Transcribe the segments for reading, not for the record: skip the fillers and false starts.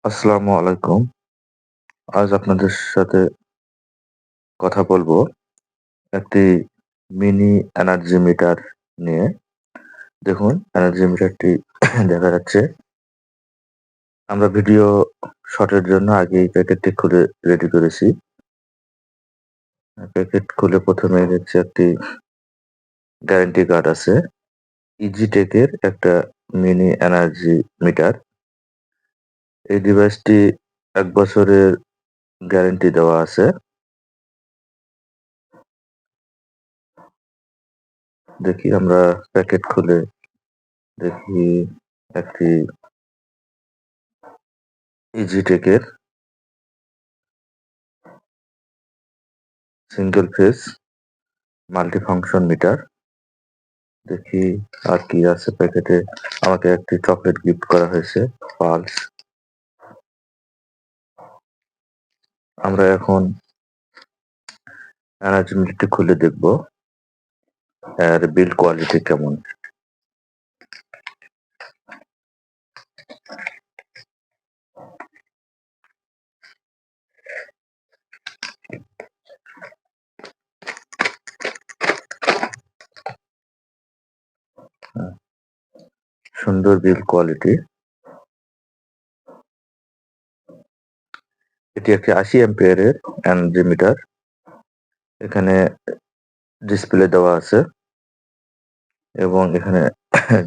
আসসালামু আলাইকুম। আজ আপনাদের সাথে কথা বলবো একটি মিনি এনার্জি মিটার নিয়ে। দেখুন এনার্জি মিটারটি দেখা যাচ্ছে। আমরা ভিডিও শটের জন্য আগেই প্যাকেটটি খুলে রেডি করেছি। প্যাকেট খুলে ১ম এ দেখছি একটি গ্যারান্টি কার্ড আছে। ইজিটেকের একটা মিনি এনার্জি মিটার। এই ডিভাইসটি ১ বছরের গ্যারান্টি দেওয়া আছে। দেখি আমরা প্যাকেট খুলে দেখি একটি ইজিটেকের সিঙ্গেল ফেজ মাল্টিফাংশন মিটার। দেখি আর কি আছে প্যাকেটে। আমাকে একটি চকলেট গিফট করা হয়েছে, পালস। আমরা এখন এনার্জি মিটারটি খুলে দেখব এর বিল্ড কোয়ালিটি কেমন। হ্যাঁ, সুন্দর বিল্ড কোয়ালিটি। এটি একটি ৮০ অ্যাম্পিয়ারের এনার্জি মিটার। এখানে ডিসপ্লে দেওয়া আছে এবং এখানে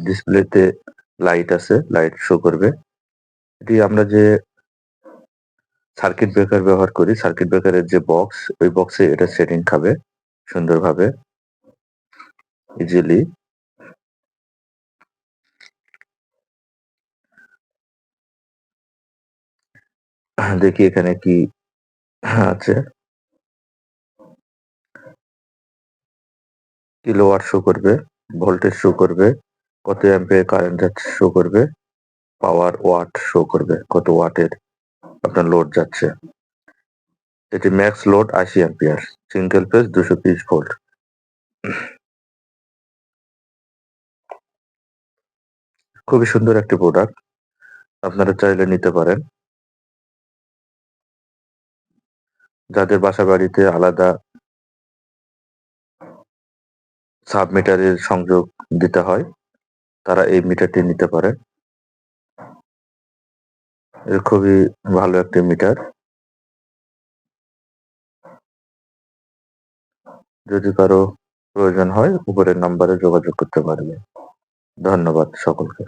ডিসপ্লেতে লাইট আছে, লাইট শো করবে। এটি আমরা যে সার্কিট ব্রেকার ব্যবহার করি, সার্কিট ব্রেকারের যে বক্স, ওই বক্সে এটা সেটিং খাবে সুন্দরভাবে, ইজিলি। দেখি এখানে কি আছে। কিলোওয়াট শো করবে, ভোল্টেজ শো করবে, কত অ্যাম্পিয়ার কারেন্ট যাচ্ছে শো করবে, পাওয়ার ওয়াট শো করবে, কত ওয়াটের আপনার লোড যাচ্ছে। এটি max load ৮০ ampere, single phase ২৩০ volt. খুবই সুন্দর একটি প্রোডাক্ট, আপনারা চাইলে নিতে পারেন। যাদের বাসা বাড়িতে আলাদা সাব মিটারের সংযোগ দিতে হয়, তারা এই মিটারটি নিতে পারেন। এটা খুবই ভালো একটি মিটার। যদি কারো প্রয়োজন হয় উপরের নাম্বারে যোগাযোগ করতে পারবে। ধন্যবাদ সকলকে।